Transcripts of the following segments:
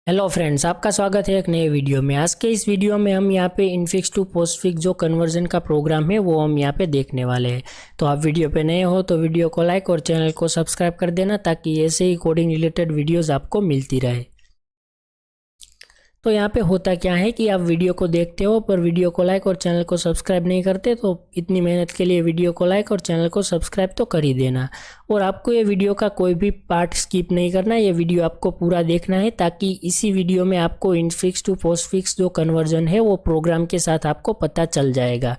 Hello friends, आपका स्वागत है एक नए वीडियो में। आज के इस वीडियो में हम यहाँ पे इनफिक्स टू पोस्टफिक्स जो कन्वर्जन का प्रोग्राम है वो हम यहाँ पे देखने वाले हैं। तो आप वीडियो पे नए हो तो वीडियो को लाइक और चैनल को सब्सक्राइब कर देना ताकि ऐसे ही कोडिंग रिलेटेड वीडियोस आपको मिलती रहे। तो यहाँ पे होता क्या है कि आप वीडियो को देखते हो पर वीडियो को लाइक और चैनल को सब्सक्राइब नहीं करते, तो इतनी मेहनत के लिए वीडियो को लाइक और चैनल को सब्सक्राइब तो कर ही देना। और आपको ये वीडियो का कोई भी पार्ट स्किप नहीं करना, ये वीडियो आपको पूरा देखना है ताकि इसी वीडियो में आपको इनफिक्स टू पोस्टफिक्स जो कन्वर्जन है वो प्रोग्राम के साथ आपको पता चल जाएगा।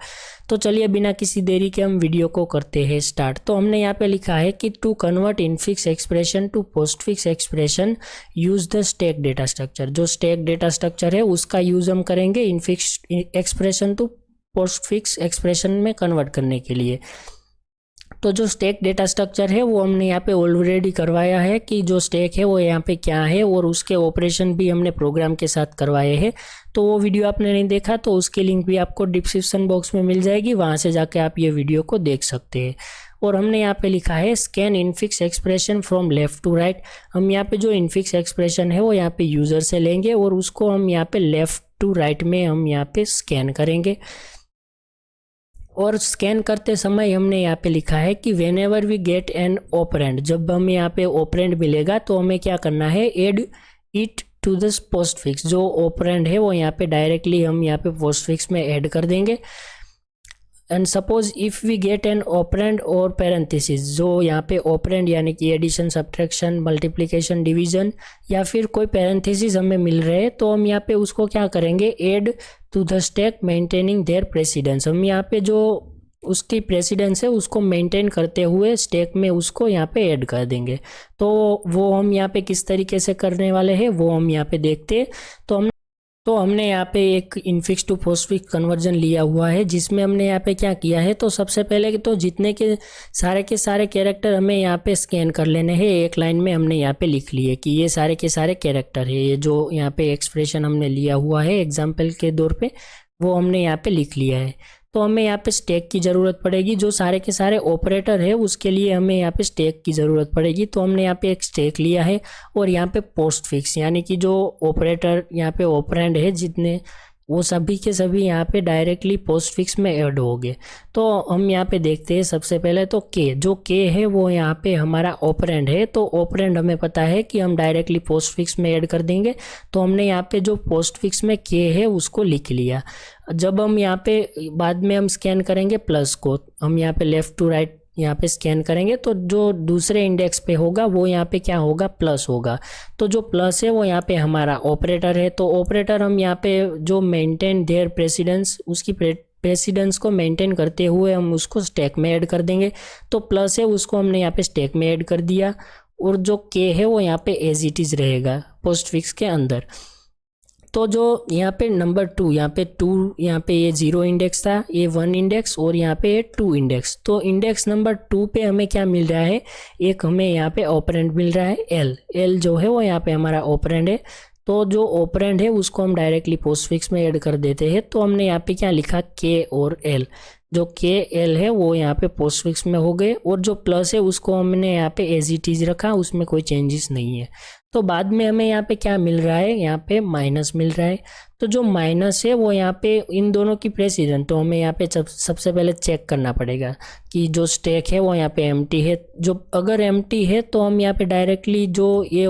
तो चलिए बिना किसी देरी के हम वीडियो को करते हैं स्टार्ट। तो हमने यहाँ पे लिखा है कि to convert infix expression to postfix expression use the stack data structure. जो स्टैक डेटा स्ट्रक्चर है उसका यूज हम करेंगे infix expression to postfix expression में कन्वर्ट करने के लिए। तो जो स्टैक डेटा स्ट्रक्चर है वो हमने यहाँ पे ऑलरेडी करवाया है कि जो स्टैक है वो यहाँ पे क्या है, और उसके ऑपरेशन भी हमने प्रोग्राम के साथ करवाए हैं। तो वो वीडियो आपने नहीं देखा तो उसकी लिंक भी आपको डिस्क्रिप्शन बॉक्स में मिल जाएगी, वहाँ से जाके आप ये वीडियो को देख सकते हैं। और हमने यहाँ पे लिखा है scan infix expression from left to right. हम यहाँ पे जो इनफिक्स एक्सप्रेशन है वो यहाँ पे यूज़र से लेंगे और उसको हम यहाँ पे लेफ्ट टू राइट में हम यहाँ पे स्कैन करेंगे। और स्कैन करते समय हमने यहाँ पे लिखा है कि whenever we get an operand, जब हमें यहाँ पे ऑपरेंड मिलेगा तो हमें क्या करना है, add it to this postfix. जो ऑपरेंड है वो यहाँ पे डायरेक्टली हम यहाँ पे पोस्टफिक्स में ऐड कर देंगे। And suppose if we get an operand और पैरेंथेसिस, जो यहाँ पे ऑपरेंड यानी कि एडिशन, सब्ट्रैक्शन, मल्टीप्लिकेशन, डिवीजन या फिर कोई पैरेंथेसिस हमें मिल रहे हैं, तो हम यहाँ पे उसको क्या करेंगे, add to the stack maintaining their precedence. हम यहाँ पे जो उसकी प्रेसिडेंस है उसको मेंटेन करते हुए स्टैक में उसको यहाँ पे ऐड कर देंगे। तो वो हम यहाँ पे किस तरीके से करने वाले हैं वो हम यहाँ पे देखते हैं। तो हमने यहाँ पे एक इनफिक्स टू पोस्टफिक्स कन्वर्जन लिया हुआ है, जिसमें हमने यहाँ पे क्या किया है, तो सबसे पहले तो जितने के सारे कैरेक्टर हमें यहाँ पे स्कैन कर लेने हैं। एक लाइन में हमने यहाँ पे लिख लिए कि ये सारे के सारे कैरेक्टर है, ये जो यहाँ पे एक्सप्रेशन हमने लिया हुआ है एग्जाम्पल के तौर पे वो हमने यहाँ पे लिख लिया है। तो हमें यहाँ पे स्टैक की ज़रूरत पड़ेगी, जो सारे के सारे ऑपरेटर है उसके लिए हमें यहाँ पे स्टैक की ज़रूरत पड़ेगी। तो हमने यहाँ पे एक स्टैक लिया है और यहाँ पे पोस्टफिक्स यानी कि जो ऑपरेटर यहाँ पे ऑपरेंड है जितने, वो सभी के सभी यहाँ पे डायरेक्टली पोस्टफिक्स में ऐड हो गए। तो हम यहाँ पे देखते हैं सबसे पहले तो के, जो के है वो यहाँ पे हमारा ऑपरेंड है। तो ऑपरेंड हमें पता है कि हम डायरेक्टली पोस्टफिक्स में ऐड कर देंगे, तो हमने यहाँ पे जो पोस्टफिक्स में के है उसको लिख लिया। जब हम यहाँ पे बाद में हम स्कैन करेंगे प्लस को, हम यहाँ पे लेफ्ट टू राइट यहाँ पे स्कैन करेंगे तो जो दूसरे इंडेक्स पे होगा वो यहाँ पे क्या होगा, प्लस होगा। तो जो प्लस है वो यहाँ पे हमारा ऑपरेटर है। तो ऑपरेटर हम यहाँ पे जो मेंटेन देयर प्रेसिडेंस, उसकी प्रेसिडेंस को मेंटेन करते हुए हम उसको स्टैक में ऐड कर देंगे। तो प्लस है उसको हमने यहाँ पे स्टैक में ऐड कर दिया, और जो के है वो यहाँ पे एज इट इज़ रहेगा पोस्टफिक्स के अंदर। तो जो यहाँ पे नंबर 2, यहाँ पे ये 0 इंडेक्स था, ये 1 इंडेक्स और यहाँ पे ये 2 इंडेक्स। तो इंडेक्स नंबर 2 पे हमें क्या मिल रहा है, एक हमें यहाँ पे ऑपरेंड मिल रहा है एल जो है वो यहाँ पे हमारा ऑपरेंड है। तो जो ऑपरेंड है उसको हम डायरेक्टली पोस्टफिक्स में ऐड कर देते हैं। तो हमने यहाँ पे क्या लिखा, के और एल, जो के एल है वो यहाँ पे पोस्टफिक्स में हो गए, और जो प्लस है उसको हमने यहाँ पे एज इट इज रखा, उसमें कोई चेंजेस नहीं है। तो बाद में हमें यहाँ पे क्या मिल रहा है, यहाँ पे माइनस मिल रहा है। तो जो माइनस है वो यहाँ पे इन दोनों की प्रेसिडेंस, तो हमें यहाँ पे सबसे पहले चेक करना पड़ेगा कि जो स्टैक है वो यहाँ पे एम्प्टी है। जो अगर एम्प्टी है तो हम यहाँ पे डायरेक्टली जो ये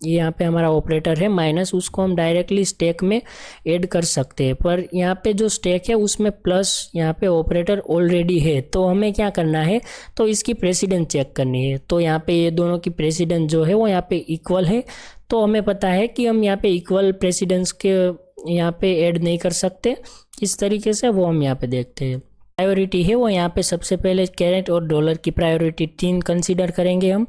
यहाँ पे हमारा ऑपरेटर है माइनस, उसको हम डायरेक्टली स्टैक में ऐड कर सकते हैं। पर यहाँ पे जो स्टैक है उसमें प्लस यहाँ पे ऑपरेटर ऑलरेडी है, तो हमें क्या करना है, तो इसकी प्रेसिडेंस चेक करनी है। तो यहाँ पे ये दोनों की प्रेसिडेंस जो है वो यहाँ पे इक्वल है। तो हमें पता है कि हम यहाँ पे इक्वल प्रेसिडेंस के यहाँ पे ऐड नहीं कर सकते, इस तरीके से वो हम यहाँ पे देखते हैं। प्रायोरिटी है वो यहाँ पे सबसे पहले कैरेट और डॉलर की प्रायोरिटी 3 कंसीडर करेंगे हम।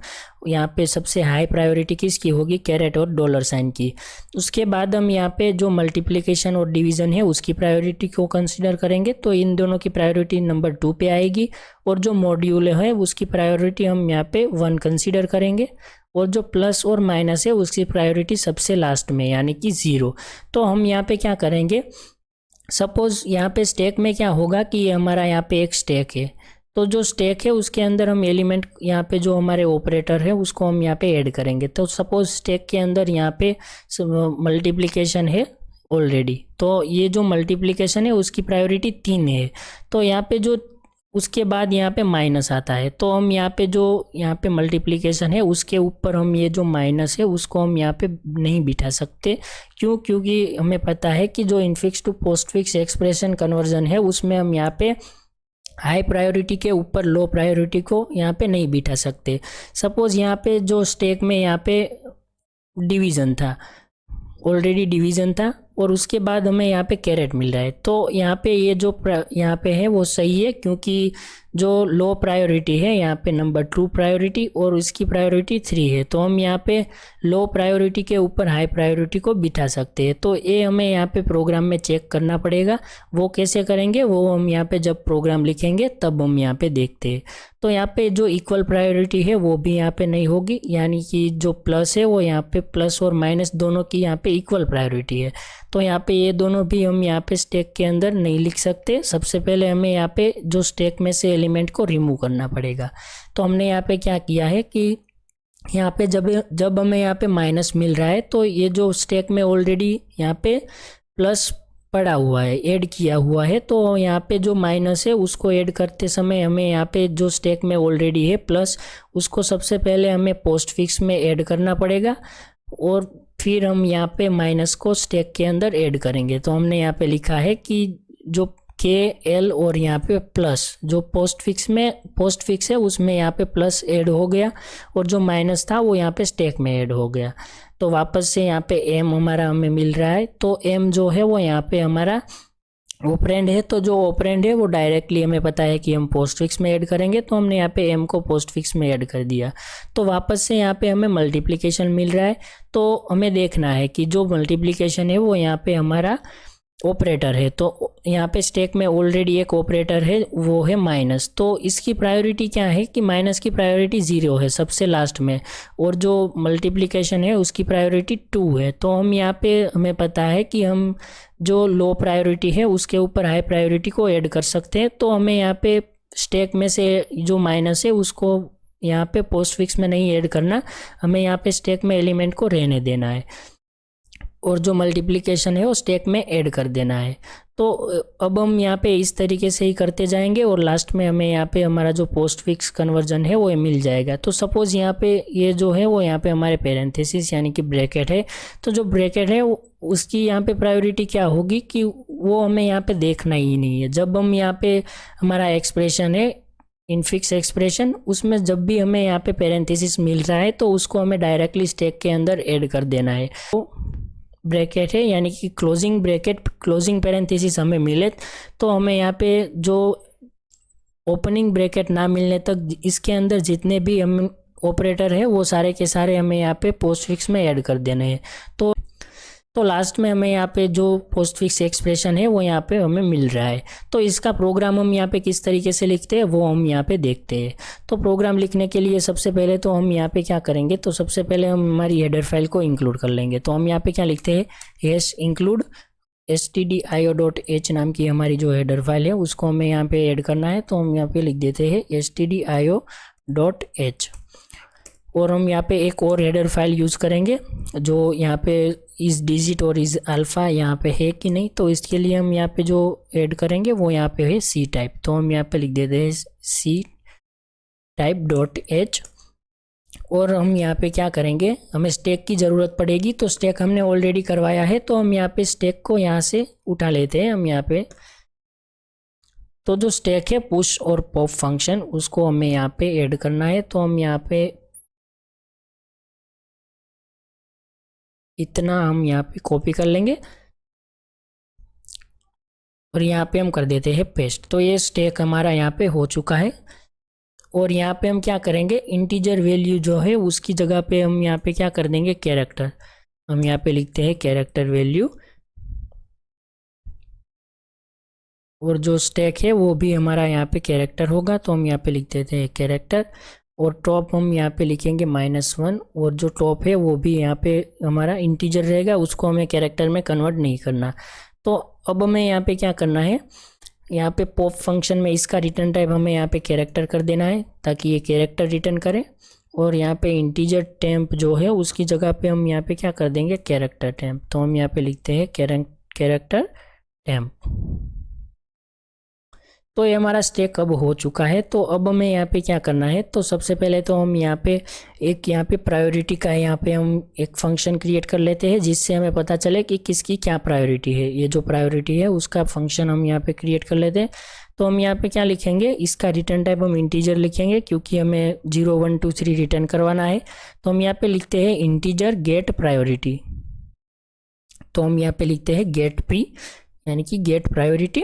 यहाँ पे सबसे हाई प्रायोरिटी किसकी होगी, कैरेट और डॉलर साइन की। उसके बाद हम यहाँ पे जो मल्टीप्लिकेशन और डिवीज़न है उसकी प्रायोरिटी को कंसीडर करेंगे, तो इन दोनों की प्रायोरिटी नंबर 2 पे आएगी। और जो मॉड्यूल है उसकी प्रायोरिटी हम यहाँ पे 1 कंसीडर करेंगे, और जो प्लस और माइनस है उसकी प्रायोरिटी सबसे लास्ट में यानी कि 0। तो हम यहाँ पे क्या करेंगे, सपोज यहाँ पे स्टैक में क्या होगा कि हमारा यहाँ पे एक स्टैक है, तो जो स्टैक है उसके अंदर हम एलिमेंट यहाँ पे जो हमारे ऑपरेटर है उसको हम यहाँ पे ऐड करेंगे। तो सपोज स्टैक के अंदर यहाँ पे मल्टीप्लिकेशन है ऑलरेडी, तो ये जो मल्टीप्लिकेशन है उसकी प्रायोरिटी 3 है। तो यहाँ पे जो उसके बाद यहाँ पे माइनस आता है, तो हम यहाँ पे जो यहाँ पे मल्टीप्लिकेशन है उसके ऊपर हम ये जो माइनस है उसको हम यहाँ पे नहीं बिठा सकते। क्यों? क्योंकि हमें पता है कि जो infix to postfix expression conversion है उसमें हम यहाँ पे हाई प्रायोरिटी के ऊपर लो प्रायोरिटी को यहाँ पे नहीं बिठा सकते। सपोज यहाँ पे जो स्टैक में यहाँ पे डिवीज़न था, ऑलरेडी डिवीज़न था और उसके बाद हमें यहाँ पे कैरेट मिल रहा है, तो यहाँ पे ये जो यहाँ पे है वो सही है, क्योंकि जो लो प्रायोरिटी है यहाँ पे नंबर 2 प्रायोरिटी और उसकी प्रायोरिटी 3 है, तो हम यहाँ पे लो प्रायोरिटी के ऊपर हाई प्रायोरिटी को बिठा सकते हैं। तो ये हमें यहाँ पे प्रोग्राम में चेक करना पड़ेगा। वो कैसे करेंगे वो हम यहाँ पे जब प्रोग्राम लिखेंगे तब हम यहाँ पे देखते हैं। तो यहाँ पे जो इक्वल प्रायोरिटी है वो भी यहाँ पे नहीं होगी, यानी कि जो प्लस है वो यहाँ पे प्लस और माइनस दोनों की यहाँ पे इक्वल प्रायोरिटी है। तो यहाँ पे ये दोनों भी हम यहाँ पे स्टैक के अंदर नहीं लिख सकते। सबसे पहले हमें यहाँ पे जो स्टैक में से एलिमेंट को रिमूव करना पड़ेगा। तो हमने यहाँ पे क्या किया है कि यहाँ पे जब हमें यहाँ पे माइनस मिल रहा है तो ये जो स्टैक में ऑलरेडी यहाँ पे प्लस पड़ा हुआ है, ऐड किया हुआ है, तो यहाँ पे जो माइनस है उसको ऐड करते समय हमें यहाँ पे जो स्टैक में ऑलरेडी है प्लस उसको सबसे पहले हमें पोस्टफिक्स में ऐड करना पड़ेगा और फिर हम यहाँ पे माइनस को स्टैक के अंदर ऐड करेंगे। तो हमने यहाँ पे लिखा है कि जो के एल और यहाँ पे प्लस जो पोस्टफिक्स है उसमें यहाँ पे प्लस ऐड हो गया और जो माइनस था वो यहाँ पे स्टैक में ऐड हो गया। तो वापस से यहाँ पे एम हमारा हमें मिल रहा है। तो एम जो है वो यहाँ पे हमारा ऑपरेंड है, तो जो ऑपरेंड है वो डायरेक्टली हमें पता है कि हम पोस्टफिक्स में ऐड करेंगे, तो हमने यहाँ पे एम को पोस्टफिक्स में ऐड कर दिया। तो वापस से यहाँ पे हमें मल्टीप्लिकेशन मिल रहा है। तो हमें देखना है कि जो मल्टीप्लिकेशन है वो यहाँ पे हमारा ऑपरेटर है। तो यहाँ पे स्टैक में ऑलरेडी एक ऑपरेटर है वो है माइनस, तो इसकी प्रायोरिटी क्या है कि माइनस की प्रायोरिटी 0 है सबसे लास्ट में, और जो मल्टीप्लिकेशन है उसकी प्रायोरिटी 2 है। तो हम यहाँ पे हमें पता है कि हम जो लो प्रायोरिटी है उसके ऊपर हाई प्रायोरिटी को ऐड कर सकते हैं। तो हमें यहाँ पे स्टैक में से जो माइनस है उसको यहाँ पे पोस्टफिक्स में नहीं ऐड करना, हमें यहाँ पे स्टैक में एलिमेंट को रहने देना है और जो मल्टीप्लिकेशन है वो स्टैक में ऐड कर देना है। तो अब हम यहाँ पे इस तरीके से ही करते जाएंगे और लास्ट में हमें यहाँ पे हमारा जो पोस्टफिक्स कन्वर्जन है वो मिल जाएगा। तो सपोज़ यहाँ पे ये जो है वो यहाँ पे हमारे पैरेंथेसिस यानी कि ब्रैकेट है, तो जो ब्रैकेट है उसकी यहाँ पे प्रायोरिटी क्या होगी कि वो हमें यहाँ पे देखना ही नहीं है। जब हम यहाँ पे हमारा एक्सप्रेशन है इनफिक्स एक्सप्रेशन, उसमें जब भी हमें यहाँ पे पैरेंथेसिस मिल रहा है तो उसको हमें डायरेक्टली स्टैक के अंदर ऐड कर देना है। तो ब्रैकेट है यानी कि क्लोजिंग ब्रैकेट क्लोजिंग पैरेंथेसिस हमें मिले तो हमें यहाँ पे जो ओपनिंग ब्रैकेट ना मिलने तक इसके अंदर जितने भी हम ऑपरेटर है वो सारे के सारे हमें यहाँ पे पोस्टफिक्स में ऐड कर देने हैं। तो लास्ट में हमें यहाँ पे जो पोस्टफिक्स एक्सप्रेशन है वो यहाँ पे हमें मिल रहा है। तो इसका प्रोग्राम हम यहाँ पे किस तरीके से लिखते हैं वो हम यहाँ पे देखते हैं। तो प्रोग्राम लिखने के लिए सबसे पहले तो हम यहाँ पे क्या करेंगे, तो सबसे पहले हम हमारी हेडर फाइल को इंक्लूड कर लेंगे। तो हम यहाँ पे क्या लिखते हैं, हैश इंक्लूड stdio.h नाम की हमारी जो हेडर फाइल है उसको हमें यहाँ पे ऐड करना है। तो हम यहाँ पे लिख देते हैं stdio.h और हम यहाँ पे एक और हेडर फाइल यूज़ करेंगे जो यहाँ पे इस डिजिट और इस अल्फ़ा यहाँ पे है कि नहीं, तो इसके लिए हम यहाँ पे जो ऐड करेंगे वो यहाँ पे है सी टाइप। तो हम यहाँ पे लिख देते हैं सी टाइप.h और हम यहाँ पे क्या करेंगे, हमें स्टैक की ज़रूरत पड़ेगी। तो स्टैक हमने ऑलरेडी करवाया है तो हम यहाँ पे स्टैक को यहाँ से उठा लेते हैं हम यहाँ पे। तो जो स्टैक है पुश और पॉप फंक्शन उसको हमें यहाँ पे ऐड करना है। तो हम यहाँ पे इतना हम यहाँ पे कॉपी कर लेंगे और यहाँ पे हम कर देते हैं पेस्ट। तो ये स्टैक हमारा यहाँ पे हो चुका है और यहाँ पे हम क्या करेंगे, इंटीजर वैल्यू जो है उसकी जगह पे हम यहाँ पे क्या कर देंगे, कैरेक्टर। हम यहाँ पे लिखते हैं कैरेक्टर वैल्यू और जो स्टैक है वो भी हमारा यहाँ पे कैरेक्टर होगा। तो हम यहाँ पे लिख देते हैं कैरेक्टर और टॉप हम यहाँ पे लिखेंगे -1 और जो टॉप है वो भी यहाँ पे हमारा इंटीजर रहेगा, उसको हमें कैरेक्टर में कन्वर्ट नहीं करना। तो अब हमें यहाँ पे क्या करना है, यहाँ पे पॉप फंक्शन में इसका रिटर्न टाइप हमें यहाँ पे कैरेक्टर कर देना है ताकि ये कैरेक्टर रिटर्न करे। और यहाँ पे इंटीजर टेम्प जो है उसकी जगह पे हम यहाँ पे क्या कर देंगे, कैरेक्टर टेम्प। तो हम यहाँ पे लिखते हैं कैरेक्टर टेम्प। तो ये हमारा स्टैक अब हो चुका है। तो अब हमें यहाँ पे क्या करना है, तो सबसे पहले तो हम यहाँ पे यहाँ पे प्रायोरिटी का यहाँ पे हम एक फंक्शन क्रिएट कर लेते हैं जिससे हमें पता चले कि किसकी क्या प्रायोरिटी है। ये जो प्रायोरिटी है उसका फंक्शन हम यहाँ पे क्रिएट कर लेते हैं। तो हम यहाँ पे क्या लिखेंगे, इसका रिटर्न टाइप हम इंटीजर लिखेंगे क्योंकि हमें 0 1 2 3 रिटर्न करवाना है। तो हम यहाँ पे लिखते हैं इंटीजर गेट प्रायोरिटी। तो हम यहाँ पे लिखते हैं गेट पी यानी कि गेट प्रायोरिटी।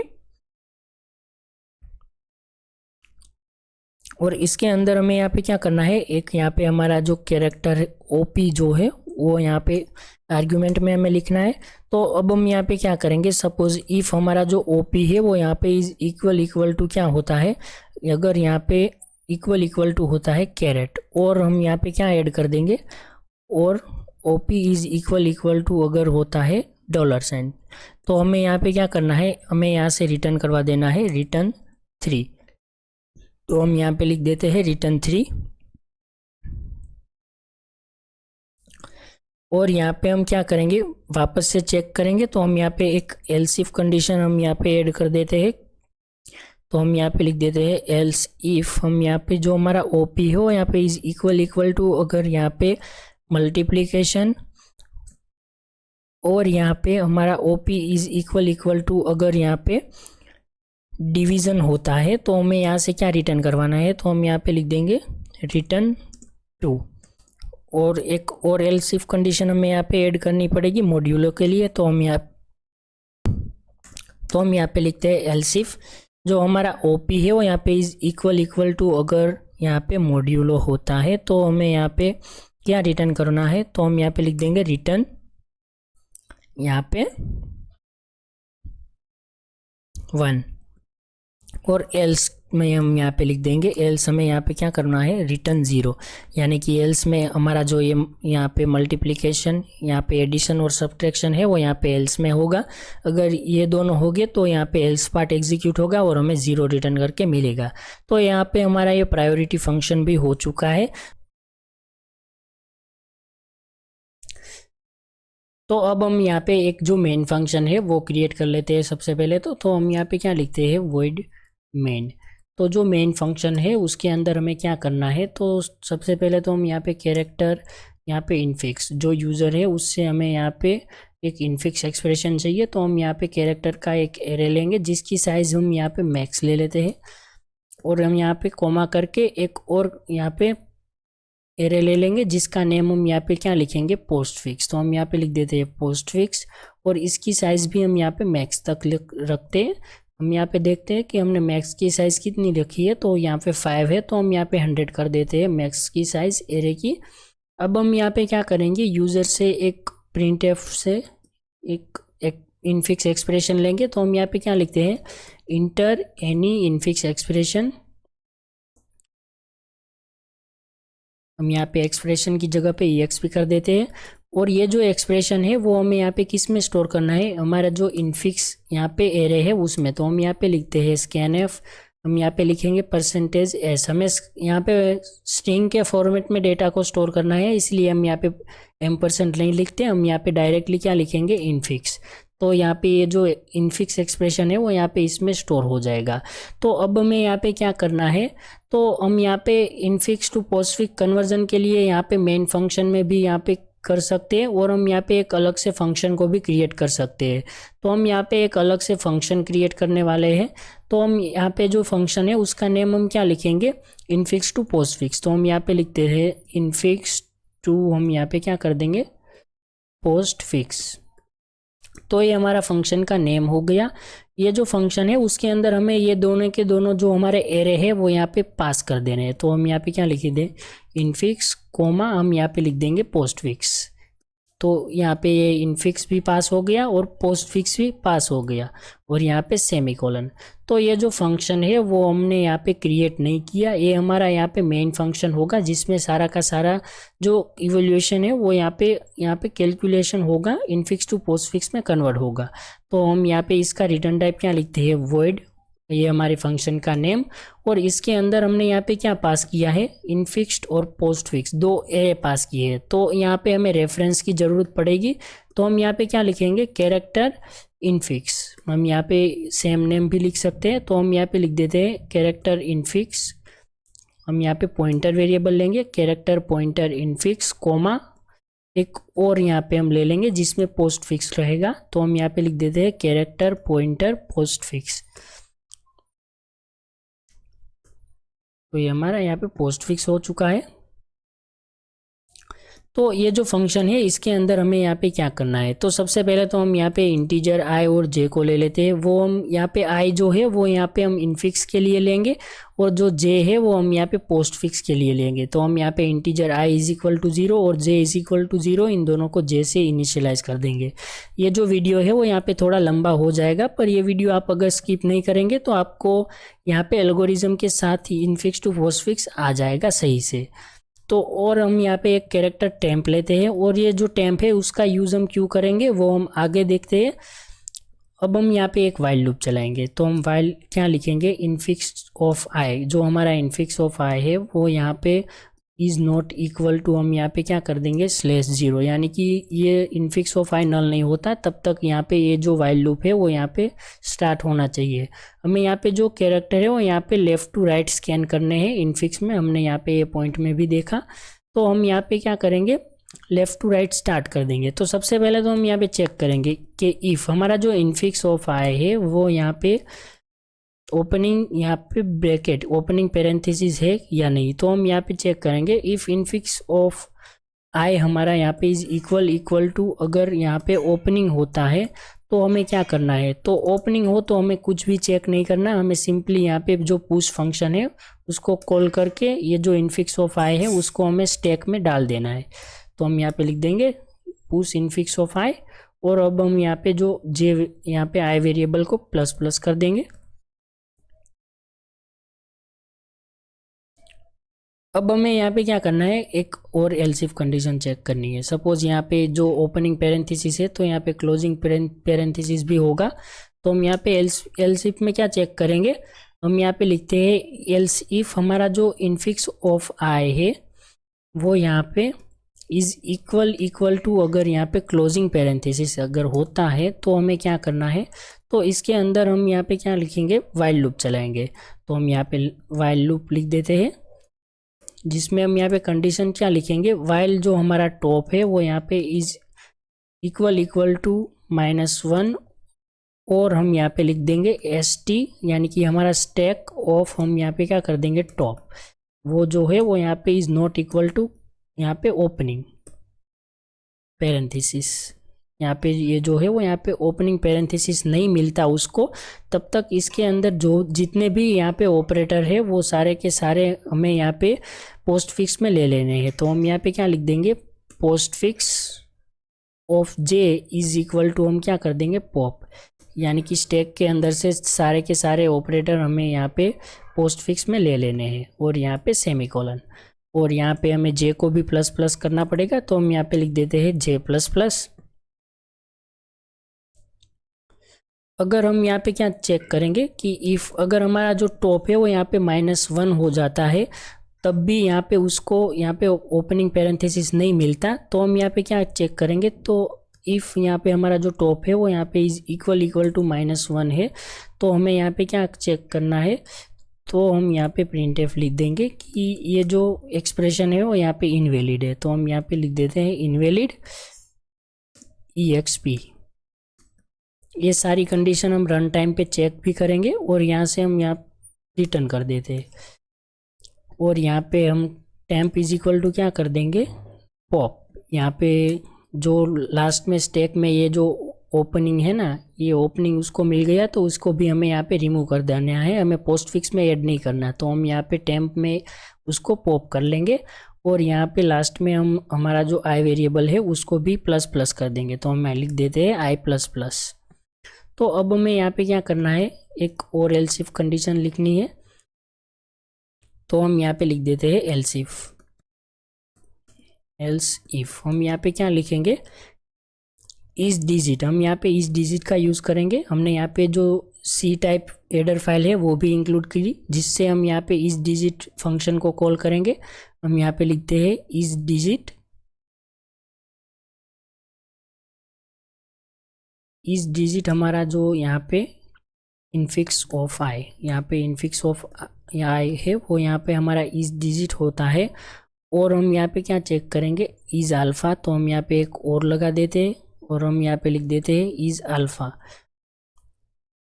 और इसके अंदर हमें यहाँ पे क्या करना है, एक यहाँ पे हमारा जो कैरेक्टर ओपी जो है वो यहाँ पे आर्ग्यूमेंट में हमें लिखना है। तो अब हम यहाँ पे क्या करेंगे, सपोज इफ हमारा जो ओपी है वो यहाँ पे इज इक्वल टू क्या होता है, अगर यहाँ पे इक्वल टू होता है कैरेट, और हम यहाँ पे क्या ऐड कर देंगे, और ओपी इज इक्वल टू अगर होता है $। तो हमें यहाँ पे क्या करना है, हमें यहाँ से रिटर्न करवा देना है रिटर्न 3। तो हम यहाँ पे लिख देते हैं रिटर्न 3। और यहाँ पे हम क्या करेंगे, वापस से चेक करेंगे। तो हम यहाँ पे एक एल्स इफ कंडीशन हम यहाँ पे ऐड कर देते हैं। तो हम यहाँ पे लिख देते हैं एल्स इफ हम यहाँ पे जो हमारा ओपी हो यहाँ पे इज इक्वल टू अगर यहाँ पे मल्टीप्लीकेशन, और यहाँ पे हमारा ओपी इज इक्वल टू अगर यहाँ पे डिवीज़न होता है। तो हमें यहाँ से क्या रिटर्न करवाना है, तो हम यहाँ पे लिख देंगे रिटर्न 2। और एक और एल्स इफ कंडीशन हमें यहाँ पे ऐड करनी पड़ेगी मॉड्यूलो के लिए। तो हम यहाँ पे लिखते हैं एल्स इफ जो हमारा ओपी है वो यहाँ पे इज इक्वल टू अगर यहाँ पे मॉड्यूलो होता है। तो हमें यहाँ पे क्या रिटर्न करना है, तो हम यहाँ पे लिख देंगे रिटर्न यहाँ पे 1। और एल्स में हम यहाँ पे लिख देंगे एल्स हमें यहाँ पे क्या करना है, रिटर्न 0। यानी कि एल्स में हमारा जो ये यहाँ पे मल्टीप्लिकेशन, यहाँ पे एडिशन और सब्ट्रैक्शन है वो यहाँ पे एल्स में होगा। अगर ये दोनों हो गए तो यहाँ पे एल्स पार्ट एग्जीक्यूट होगा और हमें 0 रिटर्न करके मिलेगा। तो यहाँ पे हमारा ये प्रायोरिटी फंक्शन भी हो चुका है। तो अब हम यहाँ पे एक जो मेन फंक्शन है वो क्रिएट कर लेते हैं सबसे पहले। तो हम यहाँ पे क्या लिखते हैं, वॉइड मेन। तो जो मेन फंक्शन है उसके अंदर हमें क्या करना है, तो सबसे पहले तो हम यहाँ पे कैरेक्टर यहाँ पे इनफिक्स जो यूज़र है उससे हमें यहाँ पे एक इनफिक्स एक्सप्रेशन चाहिए। तो हम यहाँ पे कैरेक्टर का एक एरे लेंगे जिसकी साइज़ हम यहाँ पे मैक्स ले लेते हैं, और हम यहाँ पे कोमा करके एक और यहाँ पे एरे ले लेंगे जिसका नेम हम यहाँ पे क्या लिखेंगे, पोस्ट फिक्स। तो हम यहाँ पे लिख देते हैं पोस्ट फिक्स, और इसकी साइज़ भी हम यहाँ पे मैक्स तक रखते हैं। हम यहाँ पे देखते हैं कि हमने मैक्स की साइज़ कितनी रखी है, तो यहाँ पे 5 है। तो हम यहाँ पे 100 कर देते हैं मैक्स की साइज़ एरे की। अब हम यहाँ पे क्या करेंगे, यूज़र से एक प्रिंटएफ से एक इनफिक्स एक्सप्रेशन लेंगे। तो हम यहाँ पे क्या लिखते हैं, इंटर एनी इनफिक्स एक्सप्रेशन। हम यहाँ पे एक्सप्रेशन की जगह पे EXP कर देते हैं, और ये जो एक्सप्रेशन है वो हमें यहाँ पे किस में स्टोर करना है, हमारा जो इनफिक्स यहाँ पे एरे है उसमें। तो हम यहाँ पे लिखते हैं scanf, हम यहाँ पे लिखेंगे %s। हमें यहाँ पे स्ट्रिंग के फॉर्मेट में डेटा को स्टोर करना है, इसलिए हम यहाँ पे % नहीं लिखते, हम यहाँ पे डायरेक्टली क्या लिखेंगे, इनफिक्स। तो यहाँ पे ये जो इनफिक्स एक्सप्रेशन है वो यहाँ पे इसमें स्टोर हो जाएगा। तो अब हमें यहाँ पे क्या करना है, तो हम यहाँ पे इनफिक्स टू पोस्टफिक्स कन्वर्जन के लिए यहाँ पे मेन फंक्शन में भी यहाँ पे कर सकते हैं, और हम यहाँ पे एक अलग से फंक्शन को भी क्रिएट कर सकते हैं। तो हम यहाँ पे एक अलग से फंक्शन क्रिएट करने वाले हैं। तो हम यहाँ पे जो फंक्शन है उसका नेम हम क्या लिखेंगे, इनफिक्स टू पोस्टफिक्स। तो हम यहाँ पे लिखते हैं इनफिक्स टू, हम यहाँ पे क्या कर देंगे, पोस्टफिक्स। तो ये हमारा फंक्शन का नेम हो गया। ये जो फंक्शन है उसके अंदर हमें ये दोनों के दोनों जो हमारे एरे है वो यहाँ पे पास कर देने हैं। तो हम यहाँ पे क्या लिख दें, इनफिक्स कोमा हम यहाँ पे लिख देंगे पोस्टफिक्स। तो यहाँ पे ये इनफिक्स भी पास हो गया और पोस्टफिक्स भी पास हो गया, और यहाँ पे सेमीकोलन। तो ये जो फंक्शन है वो हमने यहाँ पे क्रिएट नहीं किया, ये हमारा यहाँ पे मेन फंक्शन होगा जिसमें सारा का सारा जो इवैल्यूएशन है वो यहाँ पे कैलकुलेशन होगा, इनफिक्स टू पोस्टफिक्स में कन्वर्ट होगा। तो हम यहाँ पे इसका रिटर्न टाइप क्या लिखते हैं, वॉइड ये हमारे फंक्शन का नेम। और इसके अंदर हमने यहाँ पे क्या पास किया है, इनफिक्स्ड और पोस्ट फिक्स, दो एरे पास किए हैं। तो यहाँ पे हमें रेफरेंस की ज़रूरत पड़ेगी, तो हम यहाँ पे क्या लिखेंगे, कैरेक्टर इनफिक्स। हम यहाँ पे सेम नेम भी लिख सकते हैं, तो हम यहाँ पे लिख देते हैं कैरेक्टर इनफिक्स। हम यहाँ पे पॉइंटर वेरिएबल लेंगे, कैरेक्टर पॉइंटर इनफिक्स कोमा एक और यहाँ पे हम ले लेंगे जिसमें पोस्ट फिक्स रहेगा, तो हम यहाँ पे लिख देते हैं कैरेक्टर पॉइंटर पोस्ट फिक्स। तो ये हमारा यहाँ पे पोस्ट फिक्स हो चुका है। तो ये जो फंक्शन है इसके अंदर हमें यहाँ पे क्या करना है, तो सबसे पहले तो हम यहाँ पे इंटीजर i और j को ले लेते हैं। वो हम यहाँ पे i जो है वो यहाँ पे हम इनफिक्स के लिए लेंगे, और जो j है वो हम यहाँ पे पोस्ट फिक्स के लिए लेंगे। तो हम यहाँ पे integer i is equal to 0 और j इज इक्वल टू 0, इन दोनों को j से इनिशियलाइज कर देंगे। ये जो वीडियो है वो यहाँ पे थोड़ा लंबा हो जाएगा, पर ये वीडियो आप अगर स्किप नहीं करेंगे तो आपको यहाँ पे एल्गोरिज्म के साथ ही इनफिक्स टू पोस्ट फिक्स आ जाएगा सही से। तो और हम यहाँ पे एक कैरेक्टर टेम्प लेते हैं, और ये जो टेम्प है उसका यूज़ हम क्यों करेंगे वो हम आगे देखते हैं। अब हम यहाँ पे एक वाइल लूप चलाएंगे, तो हम वाइल क्या लिखेंगे, इनफिक्स ऑफ आई। जो हमारा इनफिक्स ऑफ आई है वो यहाँ पे इज़ नॉट इक्वल टू, हम यहाँ पे क्या कर देंगे /0, यानी कि ये इनफिक्स ऑफ आई नल नहीं होता तब तक यहाँ पे ये जो वाइल लूप है वो यहाँ पे स्टार्ट होना चाहिए। हमें यहाँ पे जो कैरेक्टर है वो यहाँ पे लेफ़्ट टू राइट स्कैन करने हैं इनफिक्स में, हमने यहाँ पे ये पॉइंट में भी देखा। तो हम यहाँ पे क्या करेंगे, लेफ़्ट टू राइट स्टार्ट कर देंगे। तो सबसे पहले तो हम यहाँ पे चेक करेंगे कि इफ़ हमारा जो इनफिक्स ऑफ आई है वो यहाँ पे ओपनिंग, यहाँ पे ब्रैकेट ओपनिंग पैरेंथेसिस है या नहीं। तो हम यहाँ पे चेक करेंगे इफ़ इनफिक्स ऑफ आई हमारा यहाँ पे इज इक्वल टू, अगर यहाँ पे ओपनिंग होता है तो हमें क्या करना है, तो ओपनिंग हो तो हमें कुछ भी चेक नहीं करना, हमें सिंपली यहाँ पे जो पुश फंक्शन है उसको कॉल करके ये जो इनफिक्स ऑफ आई है उसको हमें स्टैक में डाल देना है। तो हम यहाँ पे लिख देंगे पुश इनफिक्स ऑफ आई, और अब हम यहाँ पे जो यहाँ पे आई वेरिएबल को ++ कर देंगे। अब हमें यहाँ पे क्या करना है, एक और एल्स इफ कंडीशन चेक करनी है। सपोज यहाँ पे जो ओपनिंग पैरेंथेसिस है तो यहाँ पे क्लोजिंग पैरेंथेसिस भी होगा। तो हम यहाँ पे एल्स इफ में क्या चेक करेंगे, हम यहाँ पे लिखते हैं एल्स इफ हमारा जो इनफिक्स ऑफ आई है वो यहाँ पे इज इक्वल टू, अगर यहाँ पे क्लोजिंग पैरेंथेसिस अगर होता है तो हमें क्या करना है, तो इसके अंदर हम यहाँ पे क्या लिखेंगे, वाइल लूप चलाएंगे। तो हम यहाँ पे वाइल लूप लिख देते हैं, जिसमें हम यहाँ पे कंडीशन क्या लिखेंगे, वाइल जो हमारा टॉप है वो यहाँ पे इज इक्वल टू -1, और हम यहाँ पे लिख देंगे ST, यानी कि हमारा स्टैक ऑफ, हम यहाँ पे क्या कर देंगे टॉप, वो जो है वो यहाँ पे इज नॉट इक्वल टू यहाँ पे ओपनिंग पैरेंथेसिस। यहाँ पे ये जो है वो यहाँ पे ओपनिंग पैरेंथेसिस नहीं मिलता उसको, तब तक इसके अंदर जो जितने भी यहाँ पे ऑपरेटर है वो सारे के सारे हमें यहाँ पे पोस्ट फिक्स में ले लेने हैं। तो हम यहाँ पे क्या लिख देंगे, postfix of j is equal to, हम क्या कर देंगे पॉप, यानी कि स्टैक के अंदर से सारे के सारे ऑपरेटर हमें यहाँ पे पोस्ट फिक्स में ले लेने हैं, और यहाँ पे सेमीकोलन, और यहाँ पे हमें j को भी ++ करना पड़ेगा। तो हम यहाँ पे लिख देते हैं j++। अगर हम यहाँ पे क्या चेक करेंगे कि इफ़ अगर हमारा जो टॉप है वो यहाँ पे -1 हो जाता है तब भी यहाँ पे उसको यहाँ पे ओपनिंग पैरेंथेसिस नहीं मिलता, तो हम यहाँ पे क्या चेक करेंगे, तो इफ़ यहाँ पे हमारा जो टॉप है वो यहाँ पे इज इक्वल टू -1 है, तो हमें यहाँ पे क्या चेक करना है, तो हम यहाँ पे printf लिख देंगे कि ये जो एक्सप्रेशन है वो यहाँ पे इनवैलिड है। तो हम यहाँ पे लिख देते हैं इनवैलिड exp। ये सारी कंडीशन हम रन टाइम पे चेक भी करेंगे, और यहाँ से हम यहाँ रिटर्न कर देते हैं, और यहाँ पे हम टेम्प इज इक्वल टू क्या कर देंगे पॉप। यहाँ पे जो लास्ट में स्टैक में ये जो ओपनिंग है ना, ये ओपनिंग उसको मिल गया तो उसको भी हमें यहाँ पे रिमूव कर देना है, हमें पोस्ट फिक्स में ऐड नहीं करना। तो हम यहाँ पे टेम्प में उसको पॉप कर लेंगे, और यहाँ पे लास्ट में हम हमारा जो आई वेरिएबल है उसको भी ++ कर देंगे। तो हम लिख देते हैं i++। तो अब हमें यहाँ पे क्या करना है, एक और एल्स इफ कंडीशन लिखनी है। तो हम यहाँ पे लिख देते हैं एल्स इफ हम यहाँ पे क्या लिखेंगे, इस डिजिट, हम यहाँ पे इस डिजिट का यूज़ करेंगे। हमने यहाँ पे जो सी टाइप एडर फाइल है वो भी इंक्लूड की, जिससे हम यहाँ पे इस डिजिट फंक्शन को कॉल करेंगे। हम यहाँ पे लिखते हैं इस डिजिट हमारा जो यहाँ पे इनफिक्स ऑफ आई, यहाँ पे इनफिक्स ऑफ आई है वो यहाँ पे हमारा इस डिजिट होता है। और हम यहाँ पे क्या चेक करेंगे, इज अल्फ़ा, तो हम यहाँ पे एक और लगा देते हैं और हम यहाँ पे लिख देते हैं is alpha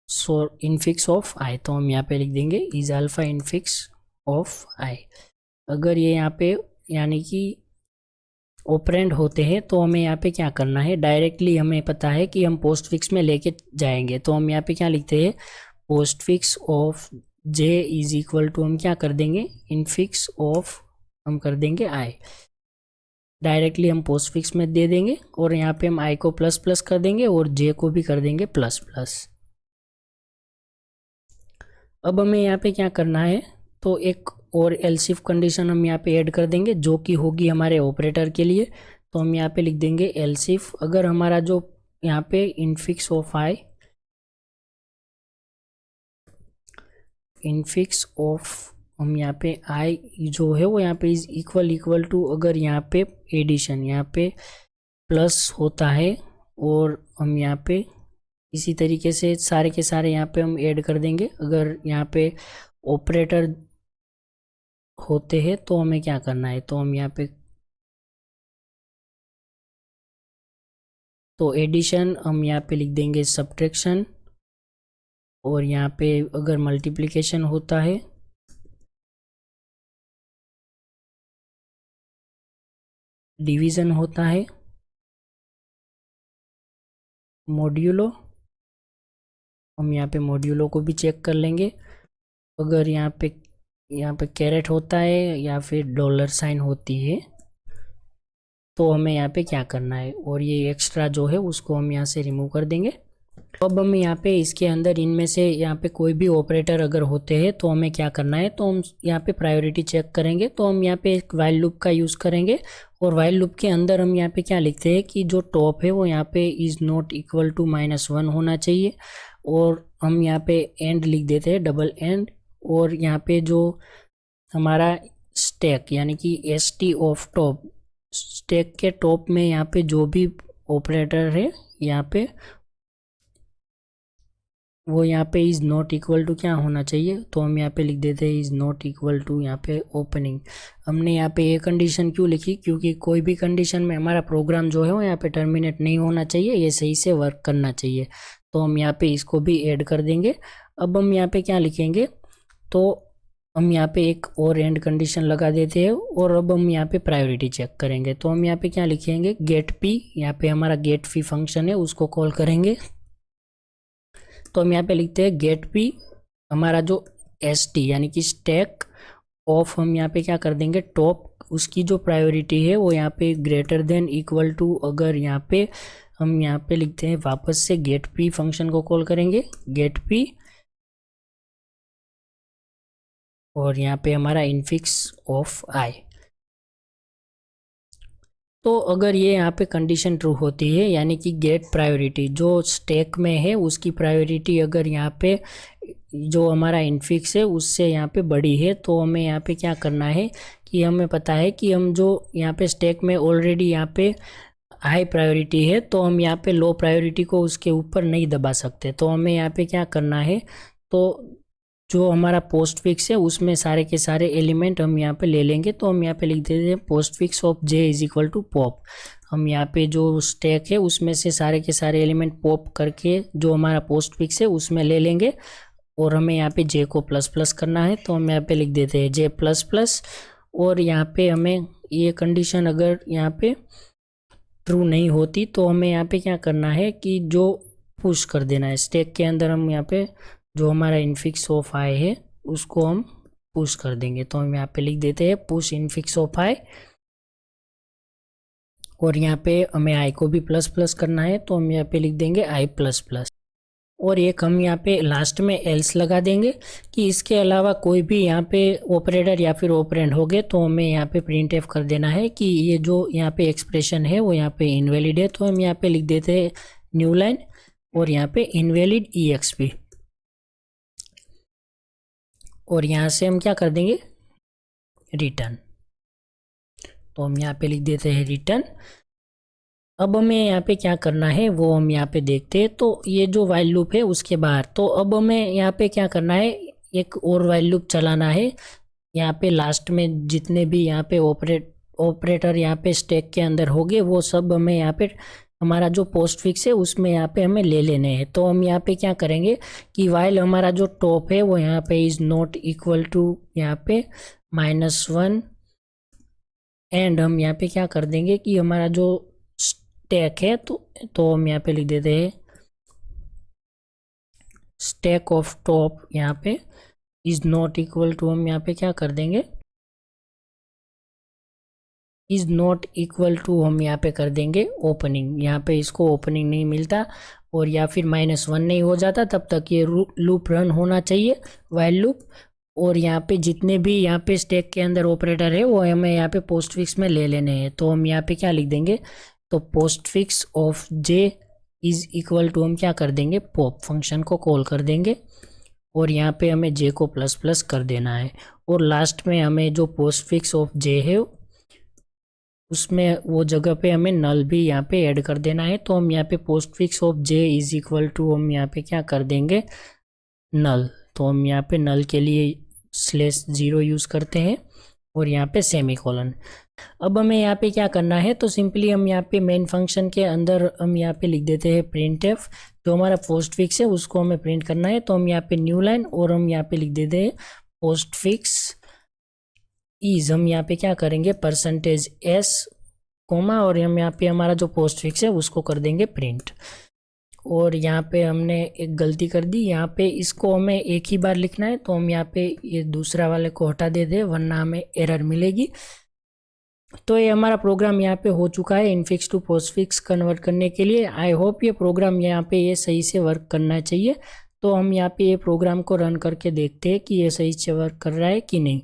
so infix of I, तो हम यहाँ पे लिख देंगे is alpha infix of I. अगर ये यहाँ पे यानी कि ऑपरेंड होते हैं तो हमें यहाँ पे क्या करना है, डायरेक्टली हमें पता है कि हम पोस्ट फिक्स में लेके जाएंगे, तो हम यहाँ पे क्या लिखते हैं, postfix of J is equal to हम क्या कर देंगे, इनफिक्स ऑफ हम कर देंगे आई। डायरेक्टली हम पोस्ट फिक्स में दे देंगे और यहाँ पे हम आई को प्लस प्लस कर देंगे और जे को भी कर देंगे प्लस प्लस। अब हमें यहाँ पे क्या करना है, तो एक और एल्स इफ कंडीशन हम यहाँ पे ऐड कर देंगे जो कि होगी हमारे ऑपरेटर के लिए। तो हम यहाँ पे लिख देंगे एल्स इफ अगर हमारा जो यहाँ पे infix of I, infix of हम यहाँ पे आई जो है वो यहाँ पे इज इक्वल टू, अगर यहाँ पे एडिशन यहाँ पे प्लस होता है और हम यहाँ पे इसी तरीके से सारे के सारे यहाँ पे हम ऐड कर देंगे। अगर यहाँ पे ऑपरेटर होते हैं तो हमें क्या करना है, तो हम यहाँ पे तो एडिशन हम यहाँ पे लिख देंगे सब्ट्रैक्शन, और यहाँ पे अगर मल्टीप्लिकेशन होता है डिवीज़न होता है मॉड्यूलो, हम यहाँ पे मॉड्यूलो को भी चेक कर लेंगे। अगर यहाँ पे कैरेट होता है या फिर डॉलर साइन होती है तो हमें यहाँ पे क्या करना है, और ये एक्स्ट्रा जो है उसको हम यहाँ से रिमूव कर देंगे। अब हम यहाँ पे इसके अंदर इनमें से यहाँ पे कोई भी ऑपरेटर अगर होते हैं तो हमें क्या करना है, तो हम यहाँ पे प्रायोरिटी चेक करेंगे। तो हम यहाँ पे एक वाइल लूप का यूज़ करेंगे और वाइल लूप के अंदर हम यहाँ पे क्या लिखते हैं कि जो टॉप है वो यहाँ पे इज़ नॉट इक्वल टू -1 होना चाहिए, और हम यहाँ पे एंड लिख देते हैं डबल एंड। और यहाँ पे जो हमारा स्टैक यानी कि ST ऑफ टॉप, स्टैक के टॉप में यहाँ पे जो भी ऑपरेटर है यहाँ पे वो यहाँ पे इज़ नॉट इक्वल टू क्या होना चाहिए, तो हम यहाँ पे लिख देते हैं इज़ नॉट इक्वल टू यहाँ पे ओपनिंग। हमने यहाँ पे ये कंडीशन क्यों लिखी, क्योंकि कोई भी कंडीशन में हमारा प्रोग्राम जो है वो यहाँ पे टर्मिनेट नहीं होना चाहिए, ये सही से वर्क करना चाहिए। तो हम यहाँ पे इसको भी ऐड कर देंगे। अब हम यहाँ पे क्या लिखेंगे, तो हम यहाँ पे एक और एंड कंडीशन लगा देते हैं और अब हम यहाँ पे प्रायोरिटी चेक करेंगे। तो हम यहाँ पे क्या लिखेंगे, गेट पी, यहाँ पे हमारा गेट फी फंक्शन है उसको कॉल करेंगे। तो हम यहाँ पे लिखते हैं गेट पी, हमारा जो ST यानी कि स्टैक ऑफ, हम यहाँ पे क्या कर देंगे टॉप, उसकी जो प्रायोरिटी है वो यहाँ पे ग्रेटर देन इक्वल टू, अगर यहाँ पे हम यहाँ पे लिखते हैं वापस से गेट पी फंक्शन को कॉल करेंगे गेट पी, और यहाँ पे हमारा इनफिक्स ऑफ आई। तो अगर ये यहाँ पे कंडीशन ट्रू होती है यानी कि गेट प्रायोरिटी जो स्टैक में है उसकी प्रायोरिटी अगर यहाँ पे जो हमारा इनफिक्स है उससे यहाँ पे बड़ी है, तो हमें यहाँ पे क्या करना है कि हमें पता है कि हम जो यहाँ पे स्टैक में ऑलरेडी यहाँ पे हाई प्रायोरिटी है तो हम यहाँ पे लो प्रायोरिटी को उसके ऊपर नहीं दबा सकते। तो हमें यहाँ पे क्या करना है, तो जो हमारा पोस्ट फिक्स है उसमें सारे के सारे एलिमेंट हम यहाँ पे ले लेंगे। तो हम यहाँ पे लिख देते हैं postfix of J is equal to pop. हम यहाँ पे जो स्टैक है उसमें से सारे के सारे एलिमेंट पॉप करके जो हमारा पोस्ट फिक्स है उसमें ले लेंगे, और हमें यहाँ पे जे को प्लस प्लस करना है। तो हम यहाँ पे लिख देते हैं जे प्लस प्लस, और यहाँ पे हमें ये कंडीशन अगर यहाँ पे ट्रू नहीं होती तो हमें यहाँ पे क्या करना है कि जो पुश कर देना है स्टैक के अंदर, हम यहाँ पे जो हमारा इनफिक्स ऑफ आई है उसको हम पुश कर देंगे। तो हम यहाँ पे लिख देते हैं पुश इनफिक्स ऑफ आई, और यहाँ पे हमें आई को भी प्लस प्लस करना है तो हम यहाँ पे लिख देंगे आई प्लस प्लस, और एक हम यहाँ पे लास्ट में एल्स लगा देंगे कि इसके अलावा कोई भी यहाँ पे ऑपरेटर या फिर ऑपरेंड हो गए तो हमें यहाँ पे प्रिंट एफ कर देना है कि ये जो यहाँ पे एक्सप्रेशन है वो यहाँ पे इनवैलिड है। तो हम यहाँ पे लिख देते हैं न्यू लाइन और यहाँ पे इनवैलिड EXP। और यहाँ से हम क्या कर देंगे, रिटर्न। तो हम यहाँ पे लिख देते हैं रिटर्न। अब हमें यहाँ पे क्या करना है वो हम यहाँ पे देखते हैं। तो ये जो वाइल लूप है उसके बाहर, तो अब हमें यहाँ पे क्या करना है, एक और वाइल लूप चलाना है। यहाँ पे लास्ट में जितने भी यहाँ पे ऑपरेटर यहाँ पे स्टैक के अंदर होंगे वो सब हमें यहाँ पे हमारा जो पोस्ट फिक्स है उसमें यहाँ पे हमें ले लेने हैं। तो हम यहाँ पे क्या करेंगे कि वाइल हमारा जो टॉप है वो यहाँ पे इज नॉट इक्वल टू यहाँ पे -1, एंड हम यहाँ पे क्या कर देंगे कि हमारा जो स्टैक है तो हम यहाँ पे लिख देते हैं स्टैक ऑफ टॉप यहाँ पे इज नॉट इक्वल टू, हम यहाँ पे क्या कर देंगे, इज नॉट इक्वल टू हम यहाँ पे कर देंगे ओपनिंग। यहाँ पे इसको ओपनिंग नहीं मिलता और या फिर -1 नहीं हो जाता तब तक ये लूप रन होना चाहिए, वाइल लूप। और यहाँ पे जितने भी यहाँ पे स्टैक के अंदर ऑपरेटर है वो हमें यहाँ पे पोस्ट फिक्स में ले लेने हैं। तो हम यहाँ पे क्या लिख देंगे, तो postfix of J is equal to, हम क्या कर देंगे, पॉप फंक्शन को कॉल कर देंगे और यहाँ पे हमें जे को ++ कर देना है। और लास्ट में हमें जो पोस्ट फिक्स ऑफ जे है उसमें वो जगह पे हमें नल भी यहाँ पे ऐड कर देना है। तो हम यहाँ पे postfix of J is equal to, हम यहाँ पे क्या कर देंगे, नल। तो हम यहाँ पे नल के लिए /0 यूज़ करते हैं और यहाँ पे सेमीकोलन। अब हमें यहाँ पे क्या करना है, तो सिंपली हम यहाँ पे मेन फंक्शन के अंदर हम यहाँ पे लिख देते हैं printf, जो हमारा पोस्ट फिक्स है उसको हमें प्रिंट करना है। तो हम यहाँ पे न्यू लाइन और हम यहाँ पे लिख देते हैं पोस्ट फिक्स इज, हम यहाँ पे क्या करेंगे %s कोमा, और हम यहाँ पे हमारा जो पोस्ट फिक्स है उसको कर देंगे प्रिंट। और यहाँ पे हमने एक गलती कर दी, यहाँ पे इसको हमें एक ही बार लिखना है। तो हम यहाँ पे ये दूसरा वाले को हटा देते, वरना हमें एरर मिलेगी। तो ये हमारा प्रोग्राम यहाँ पे हो चुका है infix to postfix convert करने के लिए। आई होप ये प्रोग्राम यहाँ पे ये सही से वर्क करना चाहिए। तो हम यहाँ पे ये प्रोग्राम को रन करके देखते हैं कि ये सही से वर्क कर रहा है कि नहीं।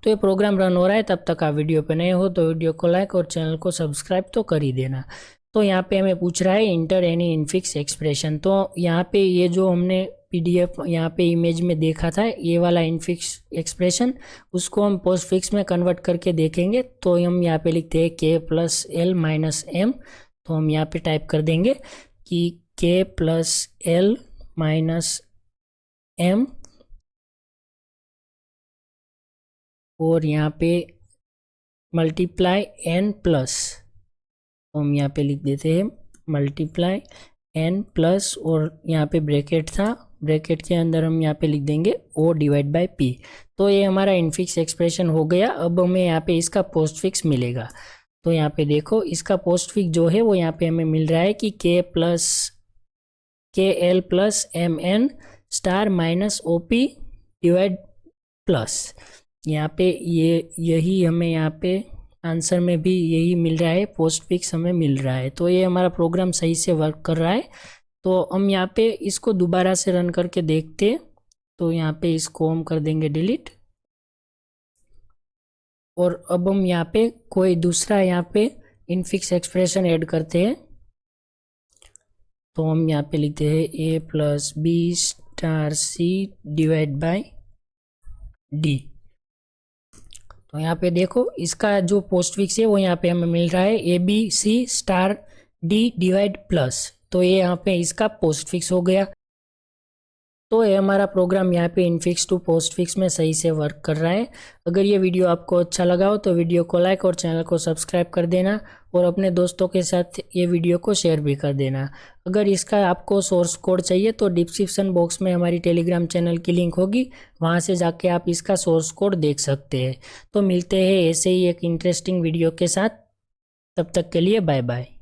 तो ये प्रोग्राम रन हो रहा है, तब तक आप वीडियो पे नए हो तो वीडियो को लाइक और चैनल को सब्सक्राइब तो कर ही देना। तो यहाँ पे हमें पूछ रहा है इंटर एनी इनफिक्स एक्सप्रेशन। तो यहाँ पे ये जो हमने PDF यहाँ पे इमेज में देखा था, ये वाला इनफिक्स एक्सप्रेशन, उसको हम पोस्ट फिक्स में कन्वर्ट करके देखेंगे। तो हम यहाँ पे लिखते हैं k + l - m। तो हम यहाँ पे टाइप कर देंगे कि k + l - m, और यहाँ पे मल्टीप्लाई n प्लस, तो हम यहाँ पे लिख देते हैं मल्टीप्लाई n प्लस, और यहाँ पे ब्रैकेट था, ब्रैकेट के अंदर हम यहाँ पे लिख देंगे O/P। तो ये हमारा इनफिक्स एक्सप्रेशन हो गया। अब हमें यहाँ पे इसका पोस्ट फिक्स मिलेगा। तो यहाँ पे देखो इसका पोस्ट फिक्स जो है वो यहाँ पे हमें मिल रहा है कि KL + MN - OP/+। यहाँ पे यही हमें यहाँ पे आंसर में भी यही मिल रहा है, पोस्ट फिक्स हमें मिल रहा है। तो ये हमारा प्रोग्राम सही से वर्क कर रहा है। तो हम यहाँ पे इसको दोबारा से रन करके देखते हैं। तो यहाँ पे इसको हम कर देंगे डिलीट, और अब हम यहाँ पे कोई दूसरा यहाँ पे इनफिक्स एक्सप्रेशन ऐड करते हैं। तो हम यहाँ पे लिखते हैं A + B*C/D। तो यहाँ पे देखो इसका जो पोस्ट फिक्स है वो यहाँ पे हमें मिल रहा है ABC*D+। तो ये यहाँ पे इसका पोस्ट फिक्स हो गया। तो ये हमारा प्रोग्राम यहाँ पे इनफिक्स टू पोस्ट फिक्स में सही से वर्क कर रहा है। अगर ये वीडियो आपको अच्छा लगा हो तो वीडियो को लाइक और चैनल को सब्सक्राइब कर देना, और अपने दोस्तों के साथ ये वीडियो को शेयर भी कर देना। अगर इसका आपको सोर्स कोड चाहिए तो डिस्क्रिप्शन बॉक्स में हमारी टेलीग्राम चैनल की लिंक होगी, वहाँ से जाके आप इसका सोर्स कोड देख सकते हैं। तो मिलते हैं ऐसे ही एक इंटरेस्टिंग वीडियो के साथ, तब तक के लिए बाय बाय।